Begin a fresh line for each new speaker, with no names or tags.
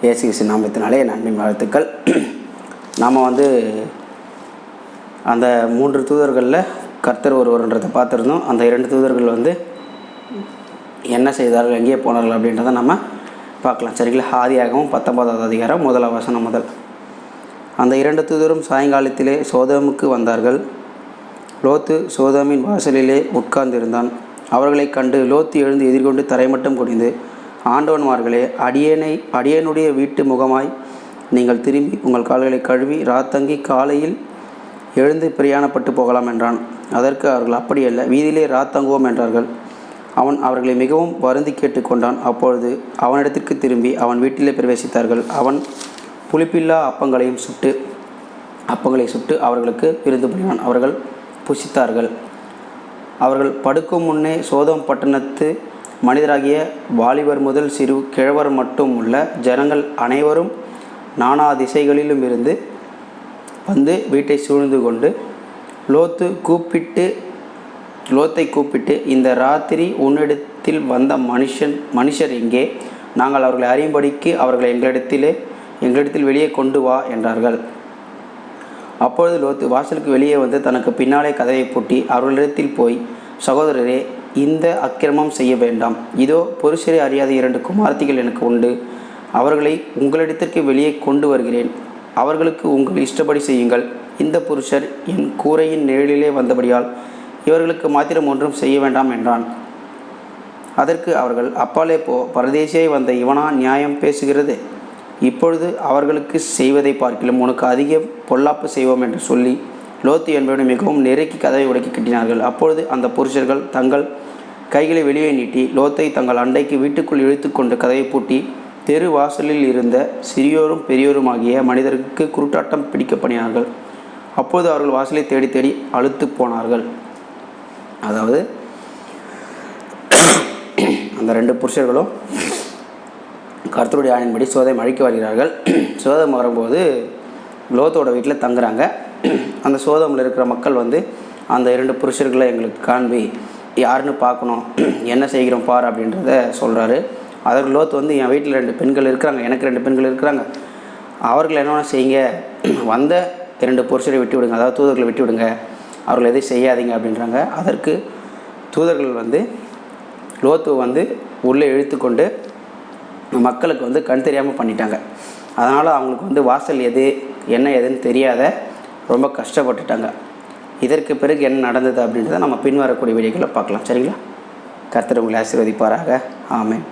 இயேசு கிறிஸ்து நாமத்தினாலே நன்மை வாழ்த்துக்கள். நாம் அந்த 3 தூதர்களில் கர்த்தர் ஒருவர்ன்றதை பார்த்துருந்தோம். அந்த 2 தூதர்கள் என்ன செய்தார்கள், எங்கே போனார்கள் அப்படின்றத நம்ம பார்க்கலாம். சரிங்களா? ஆதியாகமம் 19வது அதிகாரம் 1 வசனம் முதல். அந்த 2 தூதரும் சாயங்காலத்திலே சோதோமுக்கு வந்தார்கள். லோத்து சோதோமின் வாசலிலே உட்கார்ந்திருந்தான். அவர்களை கண்டு லோத்து எழுந்து எதிர்கொண்டு தரைமட்டம் குனிந்து, ஆண்டவன்மார்களே, அடியேனுடைய வீட்டு முகமாய் நீங்கள் திரும்பி உங்கள் கால்களை கழுவி ராத்தங்கி காலையில் எழுந்து பிரயாணப்பட்டு போகலாம் என்றான். அதற்கு அவர்கள் அப்படியல்ல, வீதியிலே ராத்தங்குவோம் என்றார்கள். அவன் அவர்களை மிகவும் வருந்தி கேட்டுக்கொண்டான். அப்பொழுது அவனிடத்திற்கு திரும்பி அவன் வீட்டிலே பிரவேசித்தார்கள். அவன் புளிப்பில்லா அப்பங்களை சுட்டு அவர்களுக்கு விருந்து பண்ணினான். அவர்கள் புசித்தார்கள். அவர்கள் படுக்கும் முன்னே சோதோம் பட்டணத்து மனிதராகிய வாலிபர் முதல் சிறு கிழவர் மட்டும் உள்ள ஜனங்கள் அனைவரும் நானா திசைகளிலும் இருந்து வந்து வீட்டை சூழ்ந்து கொண்டு லோத்தை கூப்பிட்டு, இந்த ராத்திரி உன்னிடத்தில் வந்த மனுஷர் எங்கே? நாங்கள் அவர்களை அறியும்படிக்கு அவர்களை எங்களிடத்தில் வெளியே கொண்டு வா என்றார்கள். அப்பொழுது லோத்து வாசலுக்கு வெளியே வந்து தனக்கு பின்னாலே கதவை பூட்டி அவர்களிடத்தில் போய், சகோதரரே, இந்த அக்கிரமம் செய்ய வேண்டாம். இதோ புருஷரை அறியாத 2 குமாரத்திகள் எனக்கு உண்டு. அவர்களை உங்களிடத்திற்கு வெளியே கொண்டு வருகிறேன். அவர்களுக்கு உங்கள் இஷ்டப்படி செய்யுங்கள். இந்த புருஷர் என் கூரையின் நிழலிலே வந்தபடியால் இவர்களுக்கு மாத்திரம் ஒன்றும் செய்ய வேண்டாம் என்றான். அதற்கு அவர்கள், அப்பாலே போ, பரதேசியாய் வந்த இவனா நியாயம் பேசுகிறது? இப்பொழுது அவர்களுக்கு செய்வதை பார்க்கிலும் உனக்கு அதிக பொல்லாப்பு செய்வோம் என்று சொல்லி லோத்து என்பவனை மிகவும் நெருக்கி கதவை உடைக்கி கட்டினார்கள். அப்பொழுது அந்த புருஷர்கள் தங்கள் கைகளை வெளியே நீட்டி லோத்தை தங்கள் அண்டைக்கு வீட்டுக்குள் இழுத்து கொண்டு கதவை பூட்டி தெரு வாசலில் இருந்த சிறியோரும் பெரியோருமாகிய மனிதருக்கு குருட்டாட்டம் பிடிக்க பண்ணினார்கள். அப்போது அவர்கள் வாசலை தேடி தேடி அழுத்து போனார்கள். அதாவது அந்த 2 புருஷர்களும் கர்த்தருடைய ஆணையின்படி சோதம் அழிக்க வருகிறார்கள். சோதம் வரும்போது லோத்தோட வீட்டில் தங்குறாங்க. அந்த சோதமில் இருக்கிற மக்கள் அந்த 2 புருஷர்களை எங்களுக்கு காண்பி, யாருன்னு பார்க்கணும், என்ன செய்கிறோம் பார் அப்படின்றத சொல்கிறாரு. அதற்கு லோத்து என் வீட்டில் 2 பெண்கள் இருக்கிறாங்க, எனக்கு 2 பெண்கள் இருக்கிறாங்க, அவர்கள் என்னென்ன செய்யுங்க, வந்த 2 புருஷரை விட்டு விடுங்க, அதாவது தூதர்களை விட்டு விடுங்க, அவர்கள் எதையும் செய்யாதீங்க அப்படின்றாங்க. அதற்கு தூதர்கள் லோத்து உள்ளே இழுத்து கொண்டு மக்களுக்கு கண் தெரியாமல் பண்ணிட்டாங்க. அதனால் அவங்களுக்கு வாசல் எது என்ன எதுன்னு தெரியாத ரொம்ப கஷ்டப்பட்டுட்டாங்க. இதற்கு பிறகு என்ன நடந்தது அப்படின்றத நம்ம பின்வரக்கூடிய வீடியோக்களை பார்க்கலாம். சரிங்களா? கர்த்தர் உங்களை ஆசீர்வதிப்பாராக. ஆமென்.